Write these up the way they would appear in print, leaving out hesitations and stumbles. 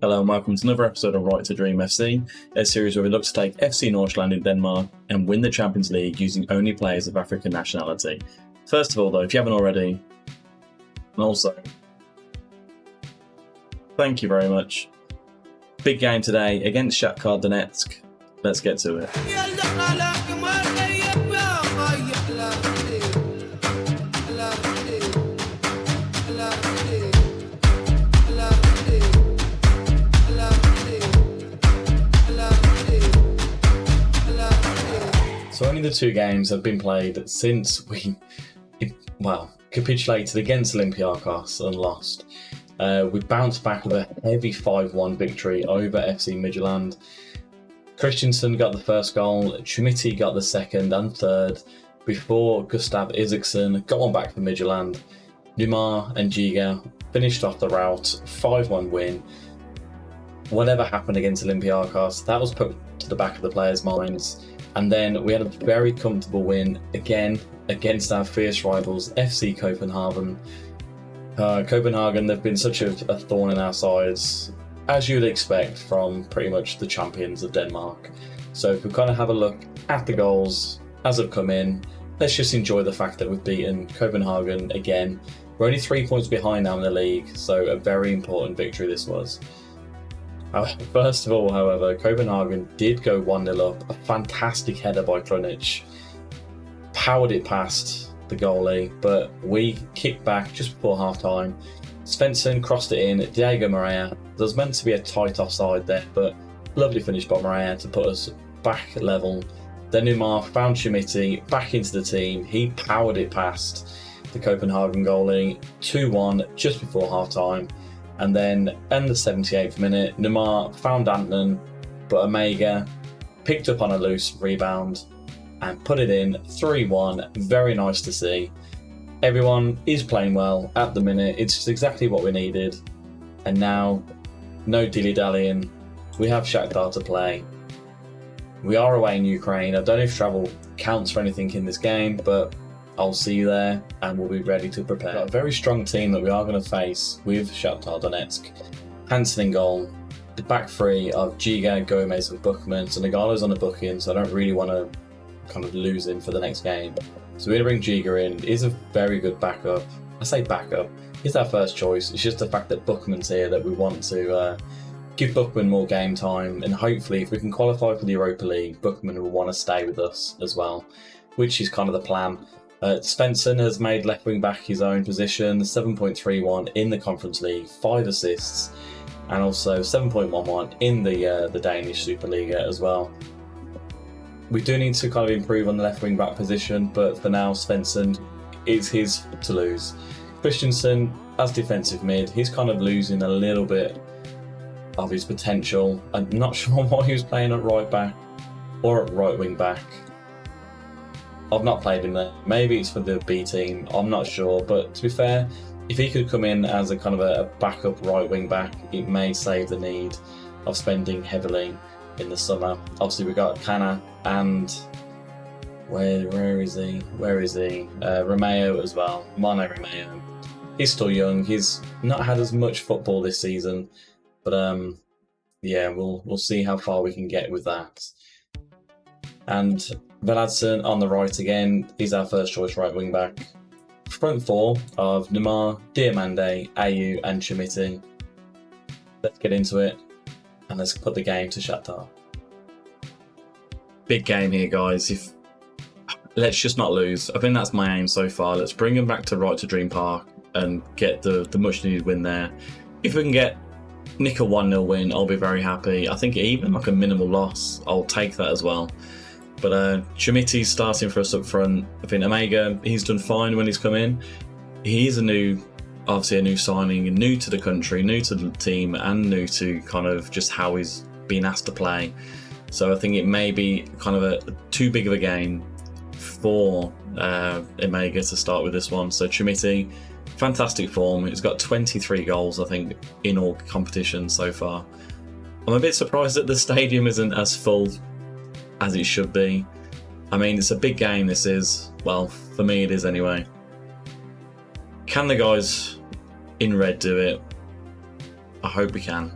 Hello and welcome to another episode of Right to Dream FC, a series where we look to take FC Nordsjælland in Denmark and win the Champions League using only players of African nationality. First of all though, if you haven't already, and also, thank you very much. Big game today against Shakhtar Donetsk. Let's get to it. So only the two games have been played since we, capitulated against Olympiacos and lost. We bounced back with a heavy 5-1 victory over FC Midtjylland. Christensen got the first goal, Schmidt got the second and third, before Gustav Isaksen got one back for Midtjylland. Neymar and Giga finished off the rout, 5-1 win. Whatever happened against Olympiacos, that was put to the back of the players' minds. And then we had a very comfortable win again against our fierce rivals, FC Copenhagen. Copenhagen, they've been such a thorn in our sides, as you'd expect from pretty much the champions of Denmark. So if we kind of have a look at the goals as they've come in, let's just enjoy the fact that we've beaten Copenhagen again. We're only 3 points behind now in the league, so a very important victory this was. First of all, however, Copenhagen did go 1-0 up. A fantastic header by Krunic. Powered it past the goalie, but we kicked back just before half-time. Svensson crossed it in. Diego Moreira. There was meant to be a tight offside there, but lovely finish by Moreira to put us back level. Then Neymar found Schmidt back into the team. He powered it past the Copenhagen goalie. 2-1 just before half-time. And then in the 78th minute, Neymar found Antman, but Omega picked up on a loose rebound and put it in. 3-1, very nice to see. Everyone is playing well at the minute. It's just exactly what we needed. And now, no dilly-dallying. We have Shakhtar to play. We are away in Ukraine. I don't know if travel counts for anything in this game, but I'll see you there and we'll be ready to prepare. Got a very strong team that we are going to face with Shakhtar Donetsk. Hansen in goal. The back three of Giga, Gomez and Buchmann. So Nagalo's on a booking, so I don't really want to kind of lose him for the next game. So we're going to bring Giga in. He's a very good backup. I say backup. He's our first choice. It's just the fact that Buchmann's here that we want to give Buchmann more game time. And hopefully if we can qualify for the Europa League, Buchmann will want to stay with us as well, which is kind of the plan. Svensson has made left wing back his own position, 7.31 in the Conference League, 5 assists, and also 7.11 in the Danish Superliga as well. We do need to kind of improve on the left wing back position, but for now Svensson is his to lose. Christensen as defensive mid, he's kind of losing a little bit of his potential. I'm not sure why he was playing at right back or at right wing back. I've not played him there. Maybe it's for the B team, I'm not sure. But to be fair, if he could come in as a kind of a backup right wing back, it may save the need of spending heavily in the summer. Obviously we've got Kana and where is he? Romeo as well. Mane Romeo. He's still young. He's not had as much football this season, but yeah, we'll see how far we can get with that. And Veladsen on the right again, he's our first choice right wing back. Front four of Neymar, Diamande, Ayew and Schmidt. Let's get into it and let's put the game to Shakhtar. Big game here, guys. Let's just not lose. I think that's my aim so far. Let's bring them back to Right to Dream Park and get the much needed win there. If we can nick a 1-0 win, I'll be very happy. I think even like a minimal loss, I'll take that as well. But Schmidt's starting for us up front. I think Omega, he's done fine when he's come in. He's obviously a new signing, new to the country, new to the team, and new to kind of just how he's been asked to play. So I think it may be kind of a too big of a game for Omega to start with this one. So Schmidt, fantastic form. He's got 23 goals, I think, in all competitions so far. I'm a bit surprised that the stadium isn't as full as it should be. I mean, it's a big game, this is. Well, for me it is anyway. Can the guys in red do it? I hope we can.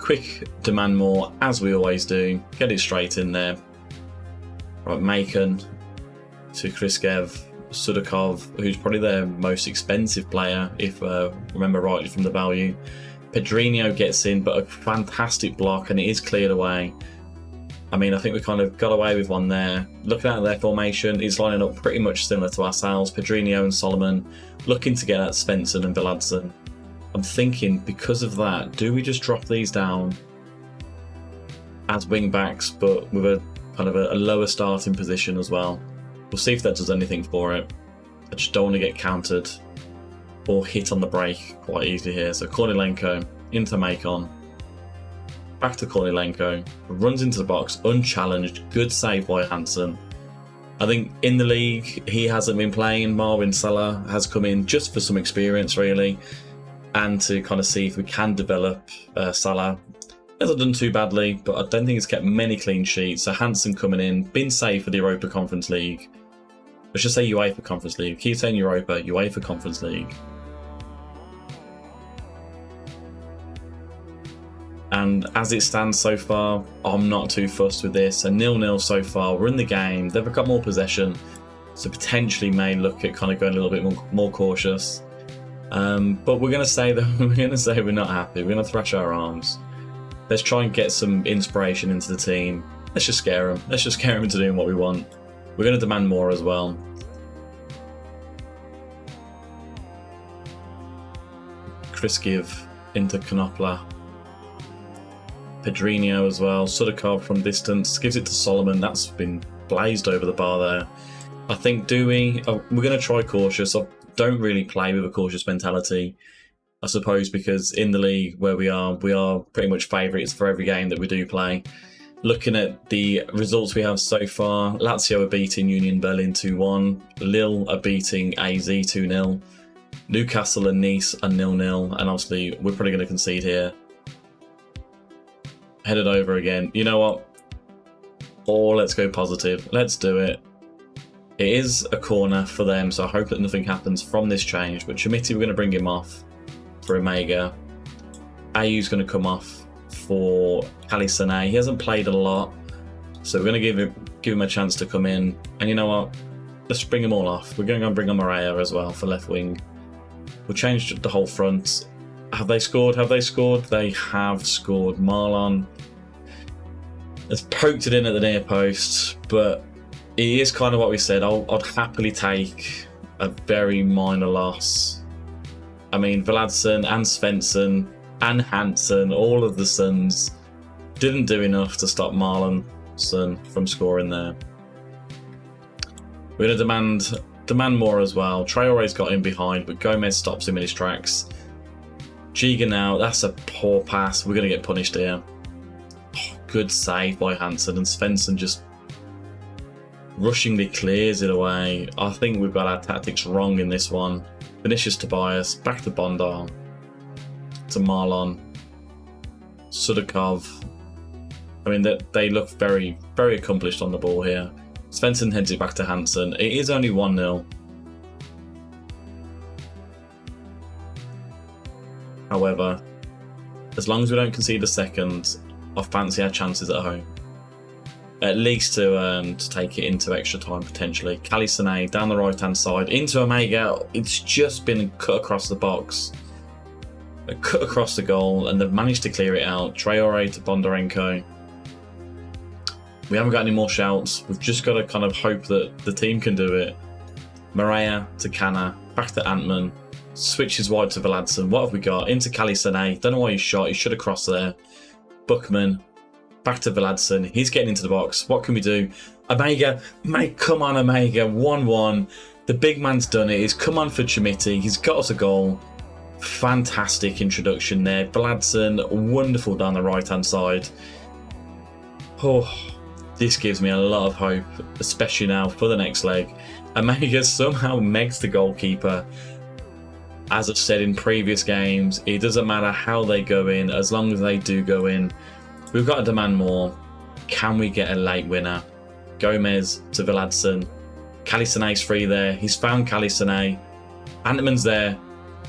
quick demand more, as we always do. Get it straight in there. Right, Macon to Kriskev, Sudakov, who's probably their most expensive player, if remember rightly from the value. Pedrinho gets in, but a fantastic block, and it is cleared away. I mean, I think we kind of got away with one there. Looking at their formation, it's lining up pretty much similar to ourselves. Pedrinho and Solomon looking to get at Svensson and Viladsen. I'm thinking, because of that, do we just drop these down as wing backs, but with a kind of a lower starting position as well? We'll see if that does anything for it. I just don't want to get countered or hit on the break quite easily here. So Kornilenko into Macon. Back to Kornilenko. Runs into the box, unchallenged. Good save by Hansen. I think in the league, he hasn't been playing. Marvin Salah has come in just for some experience, really, and to kind of see if we can develop Salah. Hasn't done too badly, but I don't think he's kept many clean sheets. So Hansen coming in, been saved for the Europa Conference League. Let's just say UEFA Conference League. Keep saying Europa, UEFA Conference League. And as it stands so far, I'm not too fussed with this. A 0-0 so far. We're in the game. They've got more possession, so potentially may look at kind of going a little bit more cautious. But we're going to say that we're not happy. We're going to thrash our arms. Let's try and get some inspiration into the team. Let's just scare them. Let's just scare them into doing what we want. We're going to demand more as well. Kriskiv into Konopla. Pedrinho as well. Sudakov from distance. Gives it to Solomon. That's been blazed over the bar there. I think, we're going to try cautious. I don't really play with a cautious mentality, I suppose, because in the league where we are pretty much favourites for every game that we do play. Looking at the results we have so far, Lazio are beating Union Berlin 2-1. Lille are beating AZ 2-0. Newcastle and Nice are 0-0. And obviously, we're probably going to concede here. Headed over again. You know what? Let's go positive. Let's do it. It is a corner for them, so I hope that nothing happens from this change. But Chimiti, we're going to bring him off for Omega. Ayu's going to come off for Kalisane. He hasn't played a lot, so we're going to give him a chance to come in. And you know what? Let's bring them all off. We're going to go and bring on Maria as well for left wing. We'll change the whole front. Have they scored? Have they scored? They have scored. Marlon has poked it in at the near post, but it is kind of what we said. I'd happily take a very minor loss. I mean, Viladsen and Svensson and Hansen, all of the Suns, didn't do enough to stop Marlon from scoring there. We're going to demand more as well. Traore's got in behind, but Gomez stops him in his tracks. Giga now, that's a poor pass. We're going to get punished here. Oh, good save by Hansen, and Svensson just rushingly clears it away. I think we've got our tactics wrong in this one. Vinicius Tobias, back to Bondar, to Marlon, Sudakov. I mean, they look very, very accomplished on the ball here. Svensson heads it back to Hansen. It is only 1-0. However, as long as we don't concede a second, I fancy our chances at home. At least to take it into extra time, potentially. Kalisane down the right-hand side, into Omega. It's just been cut across the box. Cut across the goal, and they've managed to clear it out. Traore to Bondarenko. We haven't got any more shouts. We've just got to kind of hope that the team can do it. Maria to Kana, back to Antman. Switches wide to Viladsen. What have we got? Into Kalisane. Don't know why he shot. He should have crossed there. Buckman. Back to Viladsen. He's getting into the box. What can we do? Omega. Mate, come on, Omega. 1-1. The big man's done it. He's come on for Chimiti. He's got us a goal. Fantastic introduction there. Viladsen. Wonderful down the right-hand side. Oh, this gives me a lot of hope, especially now for the next leg. Omega somehow megs the goalkeeper. As I've said in previous games, it doesn't matter how they go in, as long as they do go in. We've got to demand more. Can we get a late winner? Gomez to Viladsen. Kalisane's free there. He's found Kalisane. Antman's there.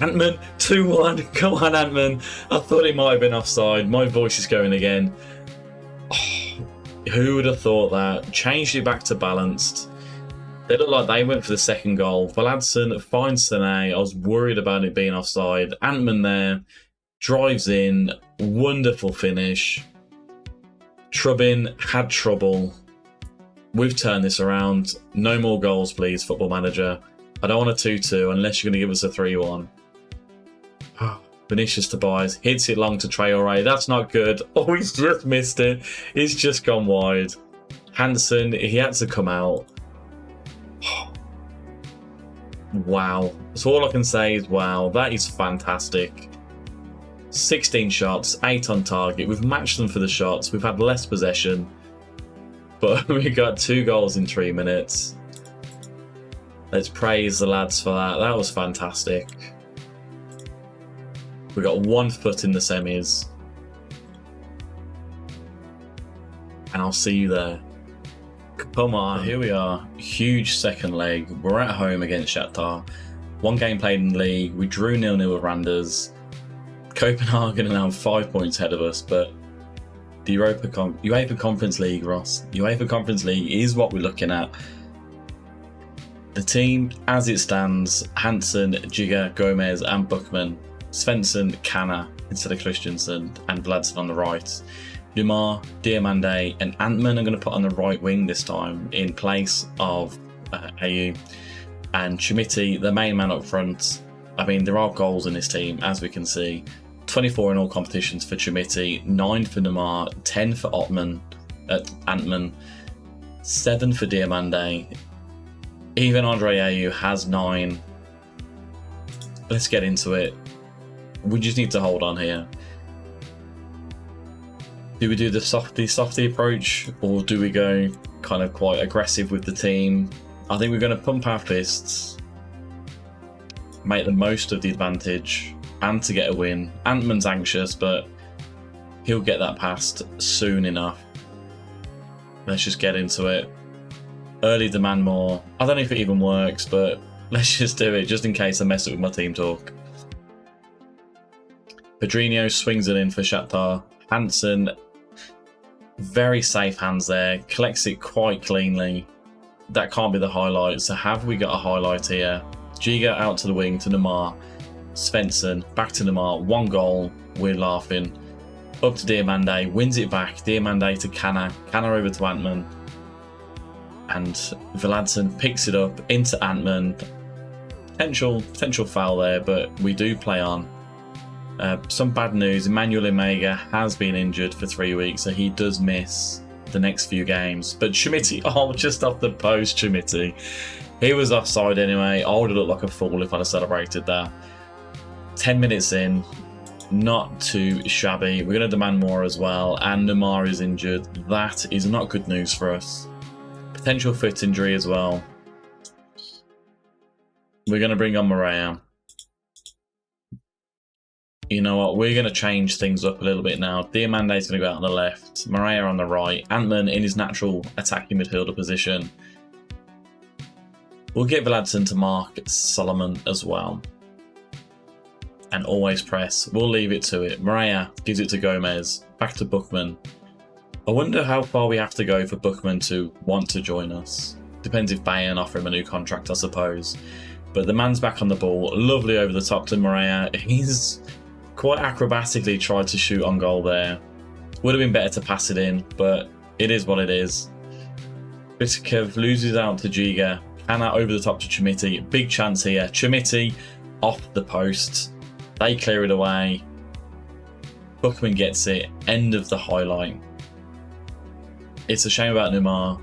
Ant-Man, 2-1. Come on, Ant-Man. I thought he might have been offside. My voice is going again. Oh, who would have thought that? Changed it back to balanced. They look like they went for the second goal. Vladson finds Sané. I was worried about it being offside. Ant-Man there. Drives in. Wonderful finish. Trubbin had trouble. We've turned this around. No more goals, please, Football Manager. I don't want a 2-2 unless you're going to give us a 3-1. Vinicius Tobias hits it long to Traore. That's not good. Oh, he's just missed it. He's just gone wide. Hansen, he had to come out. Wow. So all I can say is wow. That is fantastic. 16 shots, 8 on target. We've matched them for the shots. We've had less possession. But we got 2 goals in 3 minutes. Let's praise the lads for that. That was fantastic. We got 1 foot in the semis. And I'll see you there. Come on. Here we are. Huge second leg. We're at home against Shakhtar. 1 game played in the league. We drew 0-0 with Randers. Copenhagen are now 5 points ahead of us, but the UEFA Conference League, Ross. UEFA Conference League is what we're looking at. The team, as it stands, Hansen, Giga, Gomez and Buchmann. Svensson, Kanna instead of Christensen, and Vladson on the right. Dumar, Diamande and Ant-Man are going to put on the right wing this time in place of AU. And Chimiti, the main man up front. I mean, there are goals in this team, as we can see. 24 in all competitions for Chimiti, 9 for Dumar, 10 for Ant-Man, 7 for Diamande. Even Andre Ayew has 9. Let's get into it. We just need to hold on here. Do we do the softy approach, or do we go kind of quite aggressive with the team? I think we're going to pump our fists, make the most of the advantage, and to get a win. Ant-Man's anxious, but he'll get that past soon enough. Let's just get into it. Early demand more. I don't know if it even works, but let's just do it, just in case I mess up with my team talk. Pedrinho swings it in for Shakhtar. Hansen, very safe hands there, collects it quite cleanly. That can't be the highlight, so have we got a highlight here? Giga out to the wing to Neymar. Svensson, back to Neymar, 1 goal, we're laughing. Up to Diamande, wins it back. Diamande to Kanna, Kanna over to Ant-Man. And Vladson picks it up into Ant-Man. Potential foul there, but we do play on. Some bad news, Emmanuel Imega has been injured for 3 weeks, so he does miss the next few games. But Chimiti, oh, just off the post, Chimiti. He was offside anyway. I would have looked like a fool if I'd have celebrated that. 10 minutes in, not too shabby. We're going to demand more as well, and Neymar is injured. That is not good news for us. Potential foot injury as well. We're going to bring on Morea. You know what, we're going to change things up a little bit now. Diamande is going to go out on the left, Morea on the right, Ant-Man in his natural attacking midfielder position. We'll get Vladson to mark Solomon as well. And always press. We'll leave it to it. Morea gives it to Gomez. Back to Buchmann. I wonder how far we have to go for Buchmann to want to join us. Depends if Bayern offer him a new contract, I suppose. But the man's back on the ball. Lovely over the top to Morea. He's quite acrobatically tried to shoot on goal there. Would have been better to pass it in, but it is what it is. Bitikev loses out to Giga. Kanna over the top to Chimiti. Big chance here. Chimiti off the post. They clear it away. Buchmann gets it. End of the highlight. It's a shame about Neymar,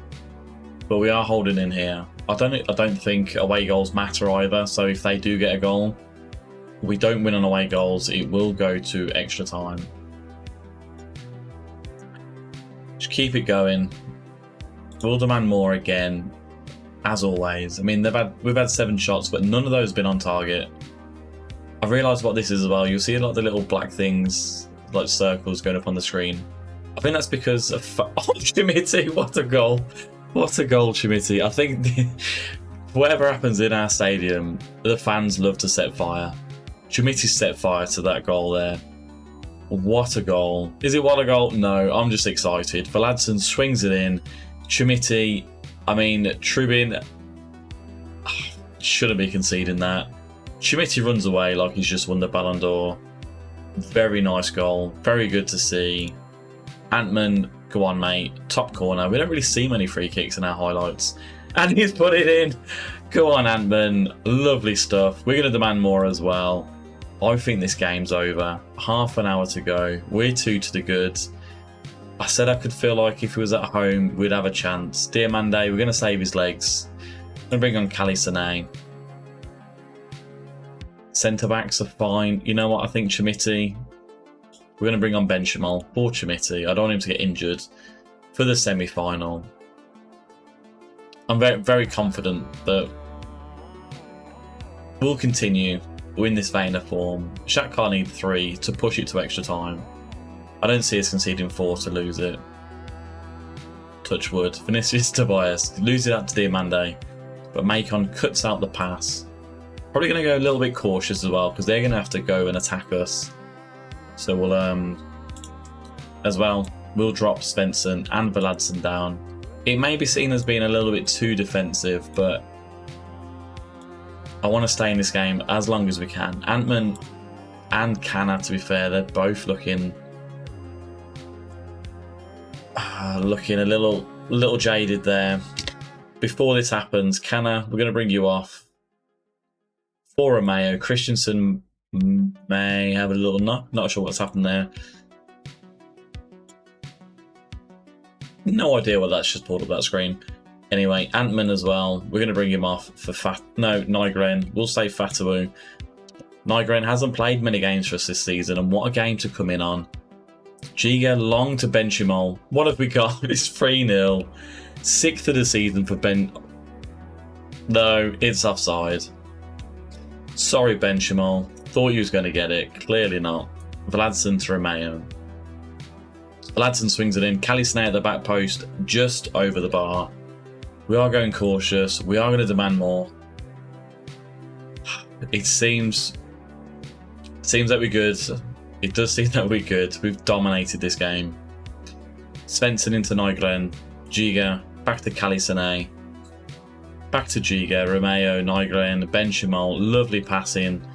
but we are holding in here. I don't think away goals matter either, so if they do get a goal, we don't win on away goals, it will go to extra time. Just keep it going. We'll demand more again, as always. I mean, we've had 7 shots, but none of those have been on target. I've realised what this is as well. You'll see a lot of the little black things, like circles, going up on the screen. I think that's because of... Oh, Chimiti, what a goal. What a goal, Chimiti. I think whatever happens in our stadium, the fans love to set fire. Chumiti set fire to that goal there. What a goal. Is it what a goal? No, I'm just excited. Vladson swings it in. Chumiti, I mean, Trubin shouldn't be conceding that. Chumiti runs away like he's just won the Ballon d'Or. Very nice goal. Very good to see. Antman, go on, mate. Top corner. We don't really see many free kicks in our highlights. And he's put it in. Go on, Antman. Lovely stuff. We're going to demand more as well. I think this game's over. Half an hour to go. We're 2 to the good. I said I could feel like if he was at home, we'd have a chance. Diamande, we're going to save his legs. I'm going to bring on Kali Sane. Centre-backs are fine. You know what? I think Chumiti. We're going to bring on Benchamal for Chumiti. I don't want him to get injured for the semi-final. I'm very, very confident that we'll continue in this vein of form. Shakhtar need 3 to push it to extra time. I don't see us conceding 4 to lose it. Touch wood. Vinicius Tobias loses it out to Diamande, but Macon cuts out the pass. Probably going to go a little bit cautious as well because they're going to have to go and attack us. So we'll as well, we'll drop Svensson and Vladson down. It may be seen as being a little bit too defensive, but I want to stay in this game as long as we can. Antman and Canna, to be fair, they're both looking a little jaded there. Before this happens, Canna, we're going to bring you off for Romeo. Christensen may have a little knock. Not sure what's happened there. No idea what that's just pulled up that screen. Anyway, Antman as well. We're going to bring him off for Nygren. We'll say Fatawu. Nygren hasn't played many games for us this season, and what a game to come in on. Giga long to Benchamal. What have we got? It's 3-0. 6th of the season for Ben. No, it's offside. Sorry, Benchamal. Thought you was going to get it. Clearly not. Vladson to Romeo. Vladson swings it in. Kali Sane at the back post, just over the bar. We are going cautious. We are going to demand more. It seems that we're good. It does seem that we're good. We've dominated this game. Svensson into Nygren. Giga. Back to Kali Sane. Back to Giga. Romeo. Nygren. Benchamal. Lovely passing.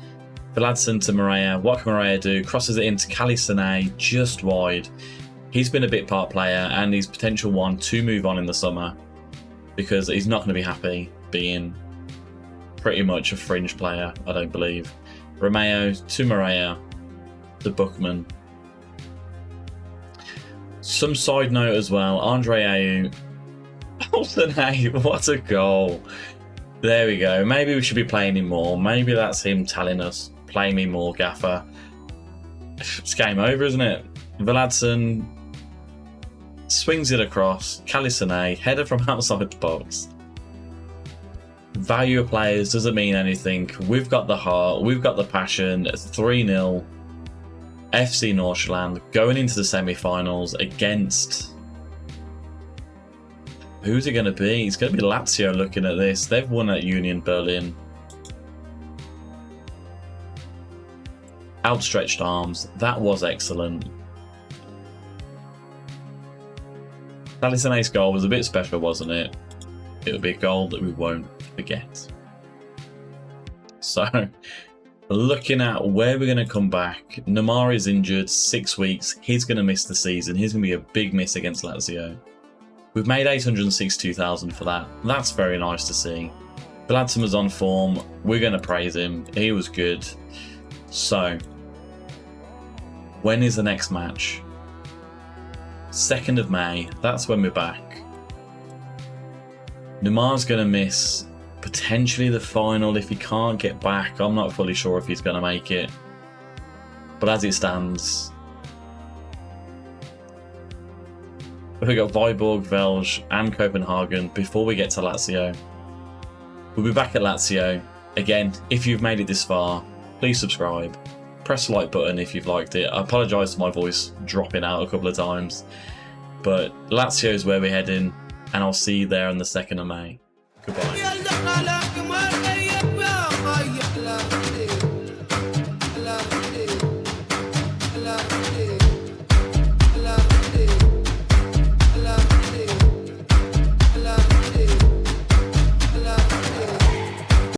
Vladson to Maria. What can Maria do? Crosses it into Kali Sane. Just wide. He's been a bit part player and he's potential one to move on in the summer because he's not going to be happy being pretty much a fringe player, I don't believe. Romeo to Maria to Bookman. Some side note as well, Andre Ayew. What a goal. There we go. Maybe we should be playing him more. Maybe that's him telling us, play me more, Gaffer. It's game over, isn't it? Vladson swings it across. Kali Sane, header from outside the box. Value of players doesn't mean anything. We've got the heart, we've got the passion. 3-0. FC Nordsjælland going into the semi-finals against... Who's it going to be? It's going to be Lazio looking at this. They've won at Union Berlin. Outstretched arms. That was excellent. Kali Sane's goal was a bit special, wasn't it? It would be a goal that we won't forget. So, looking at where we're going to come back, Neymar is injured, 6 weeks. He's going to miss the season. He's going to be a big miss against Lazio. We've made 862,000 for that. That's very nice to see. Vladson was on form. We're going to praise him. He was good. So, when is the next match? 2nd of May. That's when we're back. Neymar's going to miss potentially the final if he can't get back. I'm not fully sure if he's going to make it. But as it stands, we've got Viborg, Velge and Copenhagen before we get to Lazio. We'll be back at Lazio. Again, if you've made it this far, please subscribe. Press the like button if you've liked it. I apologise for my voice dropping out a couple of times. But Lazio is where we're heading, and I'll see you there on the 2nd of May. Goodbye.